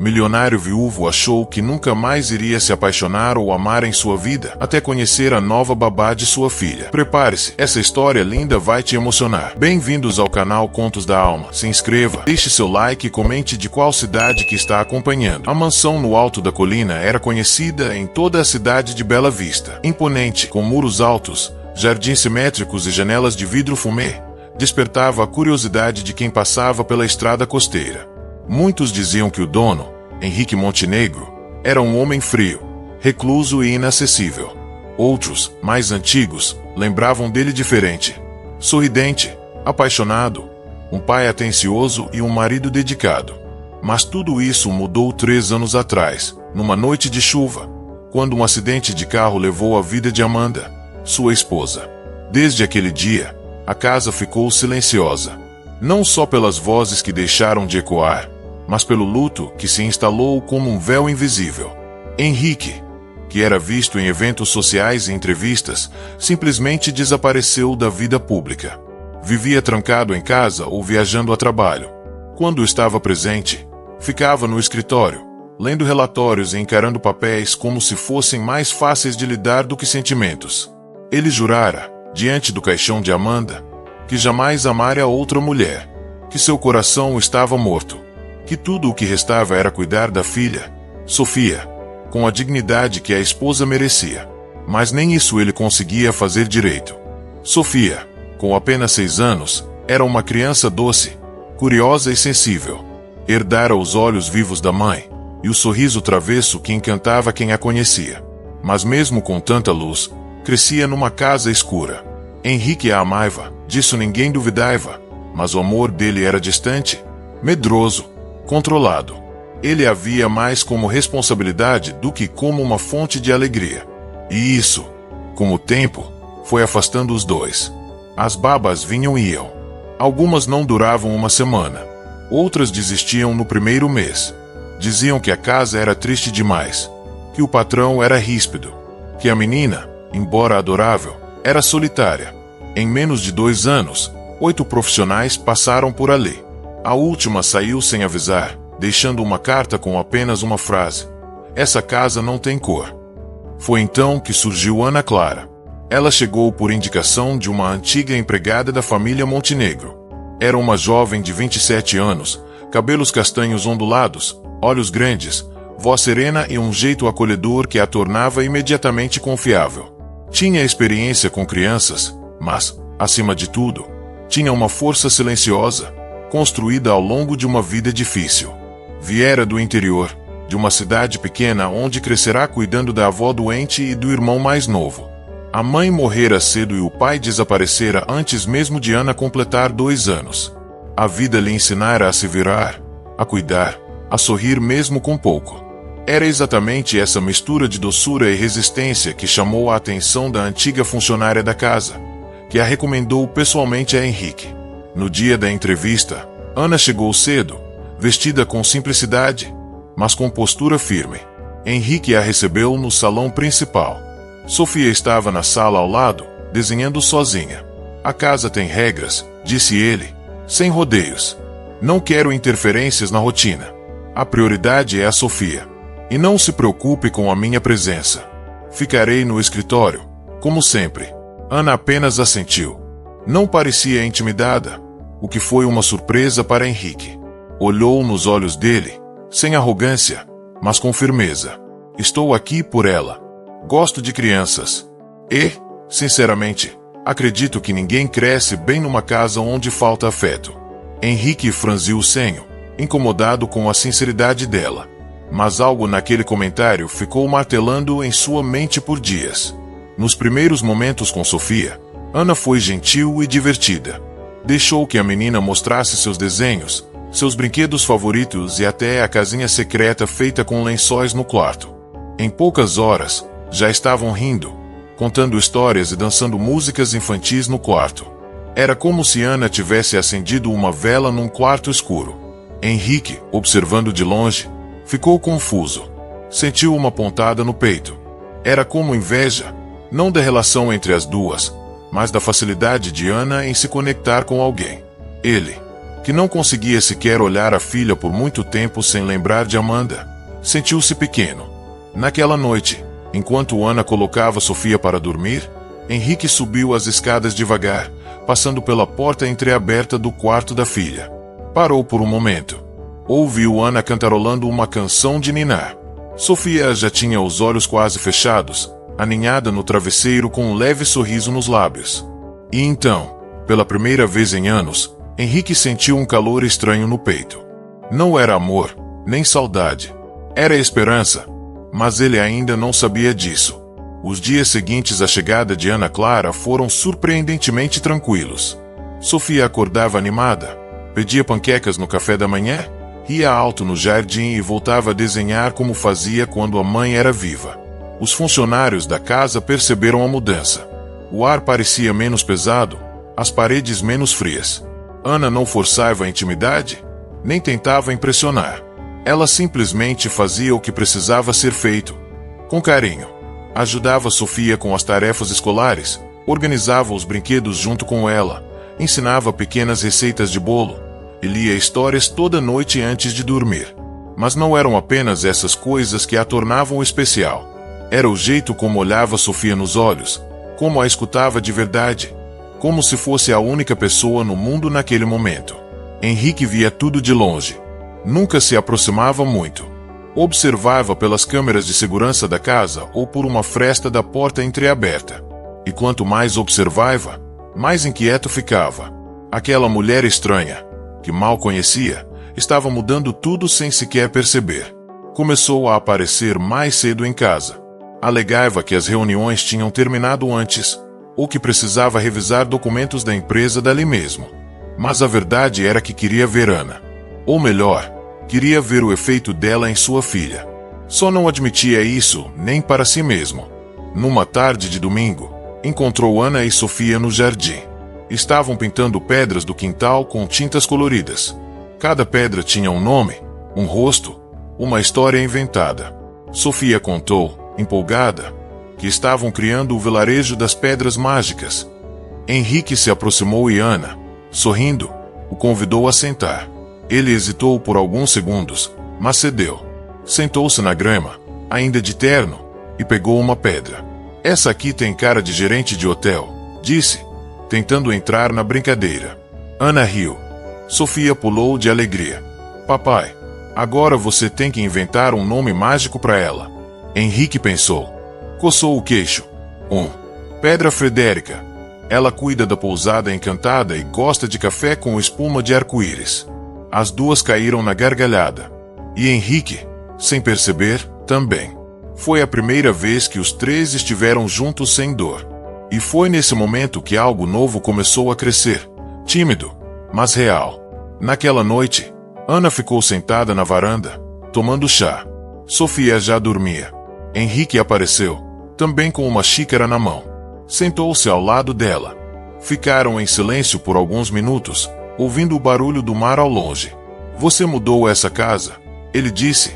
Milionário viúvo achou que nunca mais iria se apaixonar ou amar em sua vida, até conhecer a nova babá de sua filha. Prepare-se, essa história linda vai te emocionar. Bem-vindos ao canal Contos da Alma. Se inscreva, deixe seu like e comente de qual cidade que está acompanhando. A mansão no alto da colina era conhecida em toda a cidade de Bela Vista. Imponente, com muros altos, jardins simétricos e janelas de vidro fumê, despertava a curiosidade de quem passava pela estrada costeira. Muitos diziam que o dono, Henrique Montenegro, era um homem frio, recluso e inacessível. Outros, mais antigos, lembravam dele diferente. Sorridente, apaixonado, um pai atencioso e um marido dedicado. Mas tudo isso mudou 3 anos atrás, numa noite de chuva, quando um acidente de carro levou a vida de Amanda, sua esposa. Desde aquele dia, a casa ficou silenciosa, não só pelas vozes que deixaram de ecoar, mas pelo luto que se instalou como um véu invisível. Henrique, que era visto em eventos sociais e entrevistas, simplesmente desapareceu da vida pública. Vivia trancado em casa ou viajando a trabalho. Quando estava presente, ficava no escritório, lendo relatórios e encarando papéis como se fossem mais fáceis de lidar do que sentimentos. Ele jurara, diante do caixão de Amanda, que jamais amara outra mulher, que seu coração estava morto, que tudo o que restava era cuidar da filha, Sofia, com a dignidade que a esposa merecia. Mas nem isso ele conseguia fazer direito. Sofia, com apenas 6 anos, era uma criança doce, curiosa e sensível. Herdara os olhos vivos da mãe e o sorriso travesso que encantava quem a conhecia. Mas mesmo com tanta luz, crescia numa casa escura. Henrique a amava, disso ninguém duvidava, mas o amor dele era distante, medroso, controlado. Ele a via mais como responsabilidade do que como uma fonte de alegria. E isso, com o tempo, foi afastando os dois. As babas vinham e iam. Algumas não duravam uma semana. Outras desistiam no primeiro mês. Diziam que a casa era triste demais, que o patrão era ríspido, que a menina, embora adorável, era solitária. Em menos de 2 anos, 8 profissionais passaram por ali. A última saiu sem avisar, deixando uma carta com apenas uma frase: "Essa casa não tem cor." Foi então que surgiu Ana Clara. Ela chegou por indicação de uma antiga empregada da família Montenegro. Era uma jovem de 27 anos, cabelos castanhos ondulados, olhos grandes, voz serena e um jeito acolhedor que a tornava imediatamente confiável. Tinha experiência com crianças, mas, acima de tudo, tinha uma força silenciosa, construída ao longo de uma vida difícil. Viera do interior, de uma cidade pequena onde crescerá cuidando da avó doente e do irmão mais novo. A mãe morrera cedo e o pai desaparecera antes mesmo de Ana completar 2 anos. A vida lhe ensinara a se virar, a cuidar, a sorrir mesmo com pouco. Era exatamente essa mistura de doçura e resistência que chamou a atenção da antiga funcionária da casa, que a recomendou pessoalmente a Henrique. No dia da entrevista, Ana chegou cedo, vestida com simplicidade, mas com postura firme. Henrique a recebeu no salão principal. Sofia estava na sala ao lado, desenhando sozinha. "A casa tem regras", disse ele, sem rodeios. "Não quero interferências na rotina. A prioridade é a Sofia. E não se preocupe com a minha presença. Ficarei no escritório, como sempre." Ana apenas assentiu. Não parecia intimidada, o que foi uma surpresa para Henrique. Olhou nos olhos dele, sem arrogância, mas com firmeza. "Estou aqui por ela. Gosto de crianças. E, sinceramente, acredito que ninguém cresce bem numa casa onde falta afeto." Henrique franziu o senho, incomodado com a sinceridade dela. Mas algo naquele comentário ficou martelando em sua mente por dias. Nos primeiros momentos com Sofia, Ana foi gentil e divertida. Deixou que a menina mostrasse seus desenhos, seus brinquedos favoritos e até a casinha secreta feita com lençóis no quarto. Em poucas horas, já estavam rindo, contando histórias e dançando músicas infantis no quarto. Era como se Ana tivesse acendido uma vela num quarto escuro. Henrique, observando de longe, ficou confuso. Sentiu uma pontada no peito. Era como inveja, não da relação entre as duas, mas da facilidade de Ana em se conectar com alguém. Ele, que não conseguia sequer olhar a filha por muito tempo sem lembrar de Amanda. Sentiu-se pequeno. Naquela noite, enquanto Ana colocava Sofia para dormir, Henrique subiu as escadas devagar, passando pela porta entreaberta do quarto da filha. Parou por um momento. Ouviu Ana cantarolando uma canção de ninar. Sofia já tinha os olhos quase fechados, aninhada no travesseiro com um leve sorriso nos lábios. E então, pela primeira vez em anos, Henrique sentiu um calor estranho no peito. Não era amor, nem saudade. Era esperança. Mas ele ainda não sabia disso. Os dias seguintes à chegada de Ana Clara foram surpreendentemente tranquilos. Sofia acordava animada, pedia panquecas no café da manhã, ria alto no jardim e voltava a desenhar como fazia quando a mãe era viva. Os funcionários da casa perceberam a mudança. O ar parecia menos pesado, as paredes menos frias. Ana não forçava a intimidade, nem tentava impressionar. Ela simplesmente fazia o que precisava ser feito, com carinho. Ajudava Sofia com as tarefas escolares, organizava os brinquedos junto com ela, ensinava pequenas receitas de bolo e lia histórias toda noite antes de dormir. Mas não eram apenas essas coisas que a tornavam especial. Era o jeito como olhava Sofia nos olhos, como a escutava de verdade, como se fosse a única pessoa no mundo naquele momento. Henrique via tudo de longe. Nunca se aproximava muito. Observava pelas câmeras de segurança da casa ou por uma fresta da porta entreaberta. E quanto mais observava, mais inquieto ficava. Aquela mulher estranha, que mal conhecia, estava mudando tudo sem sequer perceber. Começou a aparecer mais cedo em casa. Alegava que as reuniões tinham terminado antes, ou que precisava revisar documentos da empresa dali mesmo. Mas a verdade era que queria ver Ana. Ou melhor, queria ver o efeito dela em sua filha. Só não admitia isso nem para si mesmo. Numa tarde de domingo, encontrou Ana e Sofia no jardim. Estavam pintando pedras do quintal com tintas coloridas. Cada pedra tinha um nome, um rosto, uma história inventada. Sofia contou, empolgada, que estavam criando o vilarejo das pedras mágicas. Henrique se aproximou e Ana, sorrindo, o convidou a sentar. Ele hesitou por alguns segundos, mas cedeu. Sentou-se na grama, ainda de terno, e pegou uma pedra. "Essa aqui tem cara de gerente de hotel", disse, tentando entrar na brincadeira. Ana riu. Sofia pulou de alegria. "Papai, agora você tem que inventar um nome mágico para ela." Henrique pensou. Coçou o queixo. Pedra Fredérica. Ela cuida da pousada encantada e gosta de café com espuma de arco-íris. As duas caíram na gargalhada. E Henrique, sem perceber, também. Foi a primeira vez que os três estiveram juntos sem dor. E foi nesse momento que algo novo começou a crescer, tímido, mas real. Naquela noite, Ana ficou sentada na varanda, tomando chá. Sofia já dormia. Henrique apareceu, também com uma xícara na mão. Sentou-se ao lado dela. Ficaram em silêncio por alguns minutos, ouvindo o barulho do mar ao longe. "Você mudou essa casa?" ele disse,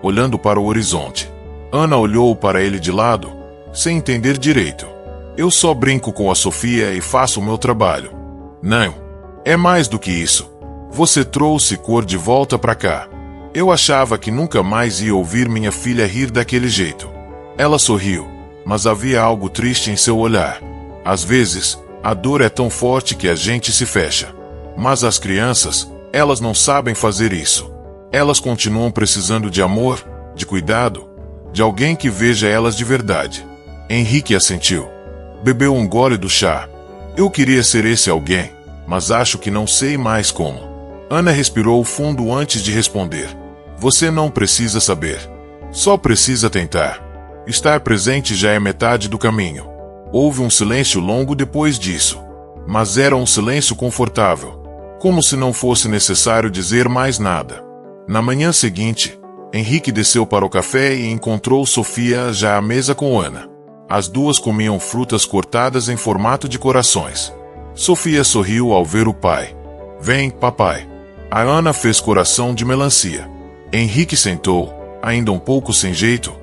olhando para o horizonte. Ana olhou para ele de lado, sem entender direito. "Eu só brinco com a Sofia e faço o meu trabalho." "Não. É mais do que isso. Você trouxe cor de volta para cá. Eu achava que nunca mais ia ouvir minha filha rir daquele jeito." Ela sorriu, mas havia algo triste em seu olhar. Às vezes, a dor é tão forte que a gente se fecha. Mas as crianças, elas não sabem fazer isso. Elas continuam precisando de amor, de cuidado, de alguém que veja elas de verdade. Henrique assentiu. Bebeu um gole do chá. "Eu queria ser esse alguém, mas acho que não sei mais como." Ana respirou fundo antes de responder. "Você não precisa saber. Só precisa tentar. Estar presente já é metade do caminho." Houve um silêncio longo depois disso. Mas era um silêncio confortável. Como se não fosse necessário dizer mais nada. Na manhã seguinte, Henrique desceu para o café e encontrou Sofia já à mesa com Ana. As duas comiam frutas cortadas em formato de corações. Sofia sorriu ao ver o pai. "Vem, papai." A Ana fez coração de melancia. Henrique sentou, ainda um pouco sem jeito,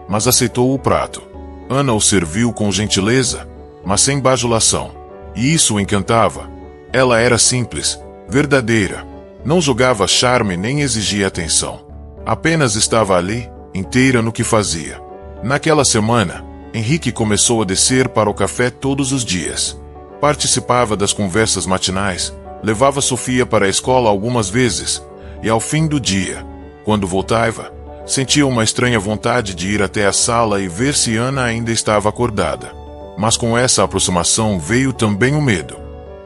mas aceitou o prato. Ana o serviu com gentileza, mas sem bajulação. E isso o encantava. Ela era simples, verdadeira, Não jogava charme nem exigia atenção. Apenas estava ali, inteira no que fazia. Naquela semana, Henrique começou a descer para o café todos os dias. Participava das conversas matinais, levava Sofia para a escola algumas vezes, e ao fim do dia, quando voltava, sentia uma estranha vontade de ir até a sala e ver se Ana ainda estava acordada. Mas com essa aproximação veio também o medo.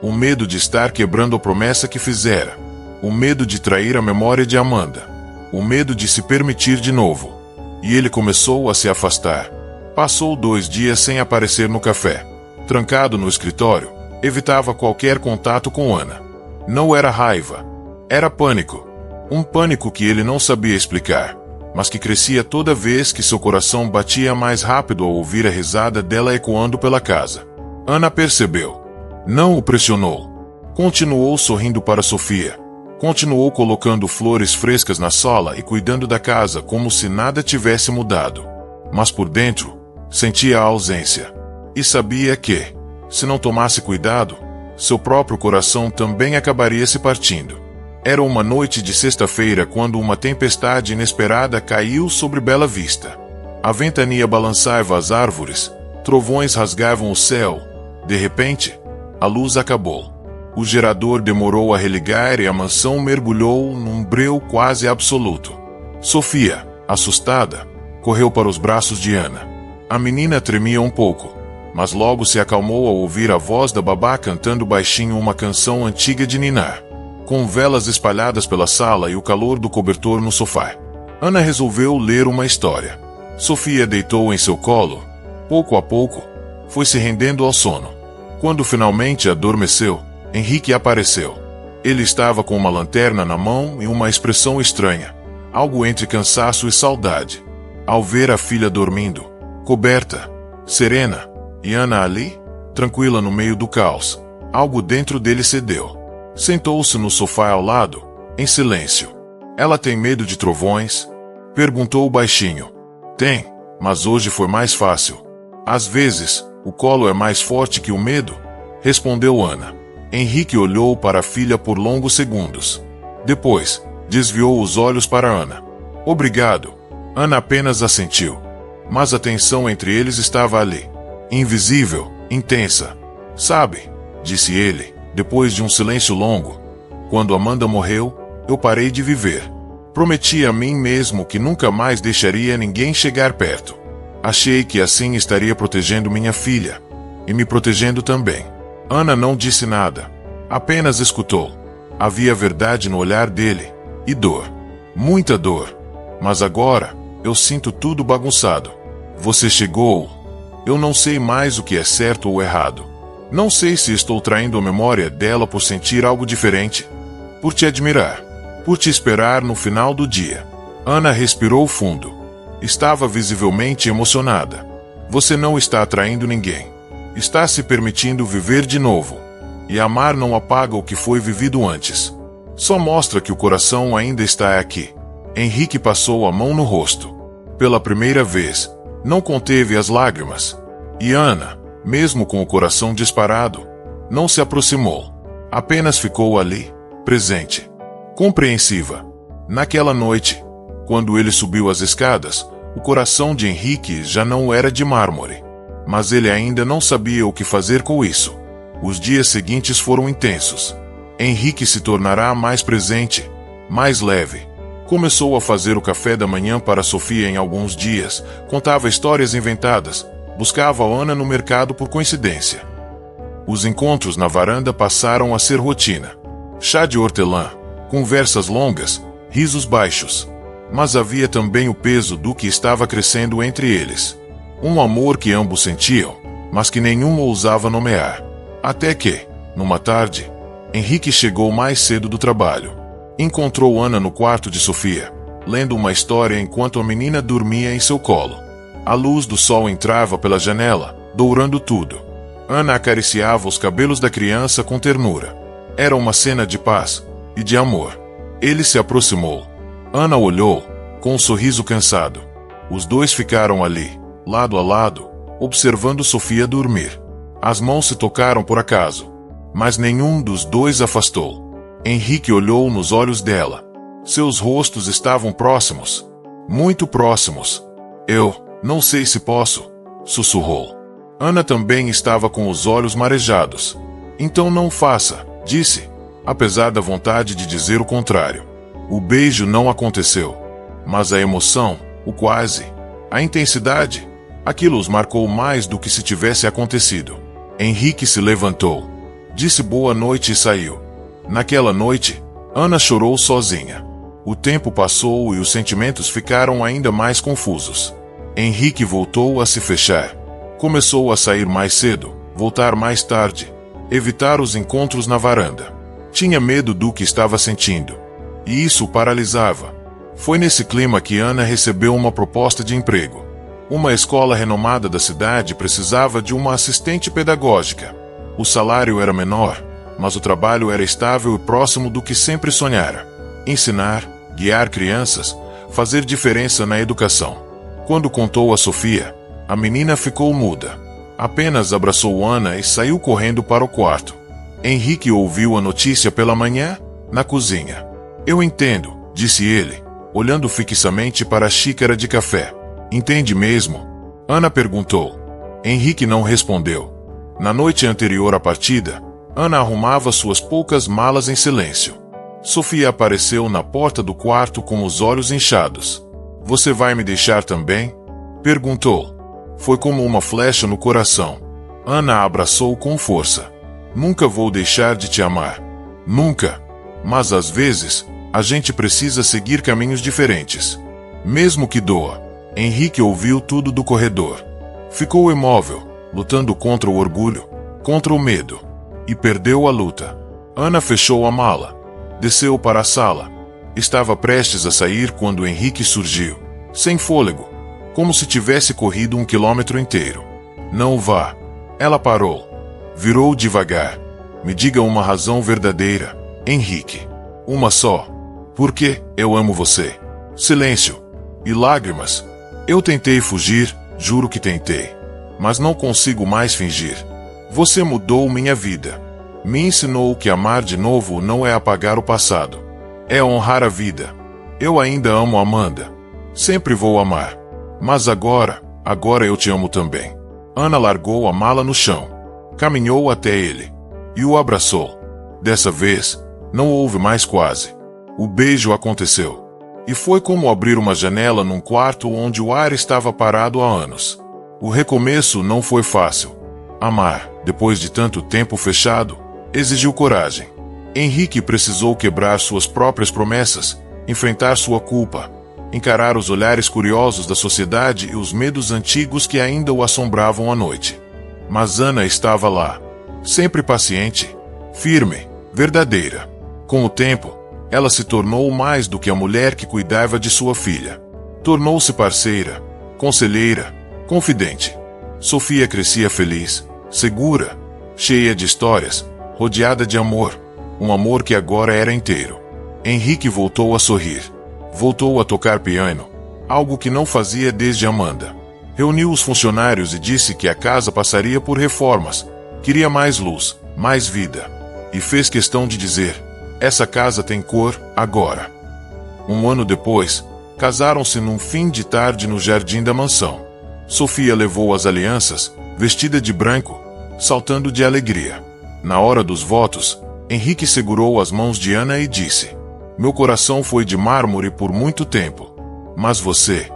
O medo de estar quebrando a promessa que fizera. O medo de trair a memória de Amanda. O medo de se permitir de novo. E ele começou a se afastar. Passou 2 dias sem aparecer no café. Trancado no escritório, evitava qualquer contato com Ana. Não era raiva. Era pânico. Um pânico que ele não sabia explicar, mas que crescia toda vez que seu coração batia mais rápido ao ouvir a risada dela ecoando pela casa. Ana percebeu. Não o pressionou. Continuou sorrindo para Sofia. Continuou colocando flores frescas na sola e cuidando da casa como se nada tivesse mudado. Mas por dentro, sentia a ausência. E sabia que, se não tomasse cuidado, seu próprio coração também acabaria se partindo. Era uma noite de sexta-feira quando uma tempestade inesperada caiu sobre Bela Vista. A ventania balançava as árvores, trovões rasgavam o céu. De repente, a luz acabou. O gerador demorou a religar e a mansão mergulhou num breu quase absoluto. Sofia, assustada, correu para os braços de Ana. A menina tremia um pouco, mas logo se acalmou ao ouvir a voz da babá cantando baixinho uma canção antiga de ninar. Com velas espalhadas pela sala e o calor do cobertor no sofá, Ana resolveu ler uma história. Sofia deitou em seu colo. Pouco a pouco, foi se rendendo ao sono. Quando finalmente adormeceu, Henrique apareceu. Ele estava com uma lanterna na mão e uma expressão estranha, algo entre cansaço e saudade. Ao ver a filha dormindo, coberta, serena, e Ana ali, tranquila no meio do caos, algo dentro dele cedeu. Sentou-se no sofá ao lado, em silêncio. Ela tem medo de trovões? Perguntou baixinho. Tem, mas hoje foi mais fácil. Às vezes, o colo é mais forte que o medo, respondeu Ana. Henrique olhou para a filha por longos segundos. Depois, desviou os olhos para Ana. Obrigado. Ana apenas assentiu. Mas a tensão entre eles estava ali. Invisível, intensa. Sabe, disse ele, depois de um silêncio longo. Quando Amanda morreu, eu parei de viver. Prometi a mim mesmo que nunca mais deixaria ninguém chegar perto. Achei que assim estaria protegendo minha filha. E me protegendo também. Ana não disse nada. Apenas escutou. Havia verdade no olhar dele. E dor. Muita dor. Mas agora, eu sinto tudo bagunçado. Você chegou. Eu não sei mais o que é certo ou errado. Não sei se estou traindo a memória dela por sentir algo diferente. Por te admirar. Por te esperar no final do dia. Ana respirou fundo. Estava visivelmente emocionada. Você não está atraindo ninguém. Está se permitindo viver de novo. E amar não apaga o que foi vivido antes. Só mostra que o coração ainda está aqui. Henrique passou a mão no rosto. Pela primeira vez, não conteve as lágrimas. E Ana, mesmo com o coração disparado, não se aproximou. Apenas ficou ali, presente. Compreensiva. Naquela noite, quando ele subiu as escadas, o coração de Henrique já não era de mármore. Mas ele ainda não sabia o que fazer com isso. Os dias seguintes foram intensos. Henrique se tornará mais presente, mais leve. Começou a fazer o café da manhã para Sofia em alguns dias, contava histórias inventadas, buscava Ana no mercado por coincidência. Os encontros na varanda passaram a ser rotina. Chá de hortelã, conversas longas, risos baixos. Mas havia também o peso do que estava crescendo entre eles. Um amor que ambos sentiam, mas que nenhum ousava nomear. Até que, numa tarde, Henrique chegou mais cedo do trabalho. Encontrou Ana no quarto de Sofia, lendo uma história enquanto a menina dormia em seu colo. A luz do sol entrava pela janela, dourando tudo. Ana acariciava os cabelos da criança com ternura. Era uma cena de paz e de amor. Ele se aproximou. Ana olhou, com um sorriso cansado. Os dois ficaram ali, lado a lado, observando Sofia dormir. As mãos se tocaram por acaso, mas nenhum dos dois afastou. Henrique olhou nos olhos dela. Seus rostos estavam próximos. Muito próximos. Eu não sei se posso, sussurrou. Ana também estava com os olhos marejados. Então não faça, disse, apesar da vontade de dizer o contrário. O beijo não aconteceu. Mas a emoção, o quase, a intensidade, aquilo os marcou mais do que se tivesse acontecido. Henrique se levantou, disse boa noite e saiu. Naquela noite, Ana chorou sozinha. O tempo passou e os sentimentos ficaram ainda mais confusos. Henrique voltou a se fechar. Começou a sair mais cedo, voltar mais tarde, evitar os encontros na varanda. Tinha medo do que estava sentindo. E isso o paralisava. Foi nesse clima que Ana recebeu uma proposta de emprego. Uma escola renomada da cidade precisava de uma assistente pedagógica. O salário era menor, mas o trabalho era estável e próximo do que sempre sonhara. Ensinar, guiar crianças, fazer diferença na educação. Quando contou a Sofia, a menina ficou muda. Apenas abraçou Ana e saiu correndo para o quarto. Henrique ouviu a notícia pela manhã, na cozinha. Eu entendo, disse ele, olhando fixamente para a xícara de café. Entende mesmo? Ana perguntou. Henrique não respondeu. Na noite anterior à partida, Ana arrumava suas poucas malas em silêncio. Sofia apareceu na porta do quarto com os olhos inchados. Você vai me deixar também? Perguntou. Foi como uma flecha no coração. Ana a abraçou com força. Nunca vou deixar de te amar. Nunca. Mas às vezes, a gente precisa seguir caminhos diferentes. Mesmo que doa. Henrique ouviu tudo do corredor. Ficou imóvel, lutando contra o orgulho, contra o medo. E perdeu a luta. Ana fechou a mala. Desceu para a sala. Estava prestes a sair quando Henrique surgiu, sem fôlego, como se tivesse corrido 1 quilômetro inteiro. Não vá. Ela parou. Virou devagar. Me diga uma razão verdadeira, Henrique. Uma só. Porque eu amo você. Silêncio. E lágrimas. Eu tentei fugir, juro que tentei. Mas não consigo mais fingir. Você mudou minha vida. Me ensinou que amar de novo não é apagar o passado. É honrar a vida. Eu ainda amo Amanda. Sempre vou amar. Mas agora eu te amo também. Ana largou a mala no chão. Caminhou até ele. E o abraçou. Dessa vez, não houve mais quase. O beijo aconteceu. E foi como abrir uma janela num quarto onde o ar estava parado há anos. O recomeço não foi fácil. Amar, depois de tanto tempo fechado, exigiu coragem. Henrique precisou quebrar suas próprias promessas, enfrentar sua culpa, encarar os olhares curiosos da sociedade e os medos antigos que ainda o assombravam à noite. Mas Ana estava lá, sempre paciente, firme, verdadeira. Com o tempo, ela se tornou mais do que a mulher que cuidava de sua filha. Tornou-se parceira, conselheira, confidente. Sofia crescia feliz, segura, cheia de histórias, rodeada de amor, um amor que agora era inteiro. Henrique voltou a sorrir. Voltou a tocar piano, algo que não fazia desde Amanda. Reuniu os funcionários e disse que a casa passaria por reformas. Queria mais luz, mais vida. E fez questão de dizer: essa casa tem cor, agora. 1 ano depois, casaram-se num fim de tarde no jardim da mansão. Sofia levou as alianças, vestida de branco, saltando de alegria. Na hora dos votos, Henrique segurou as mãos de Ana e disse: meu coração foi de mármore por muito tempo. Mas você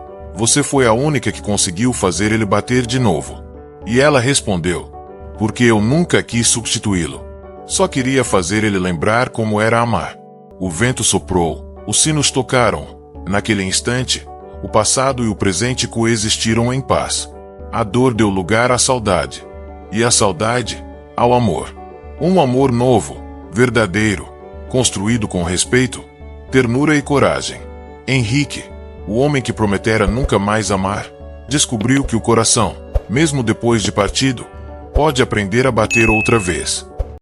foi a única que conseguiu fazer ele bater de novo. E ela respondeu: porque eu nunca quis substituí-lo. Só queria fazer ele lembrar como era amar. O vento soprou, os sinos tocaram. Naquele instante, o passado e o presente coexistiram em paz. A dor deu lugar à saudade. E a saudade, ao amor. Um amor novo, verdadeiro, construído com respeito, ternura e coragem. Henrique, o homem que prometera nunca mais amar, descobriu que o coração, mesmo depois de partido, pode aprender a bater outra vez.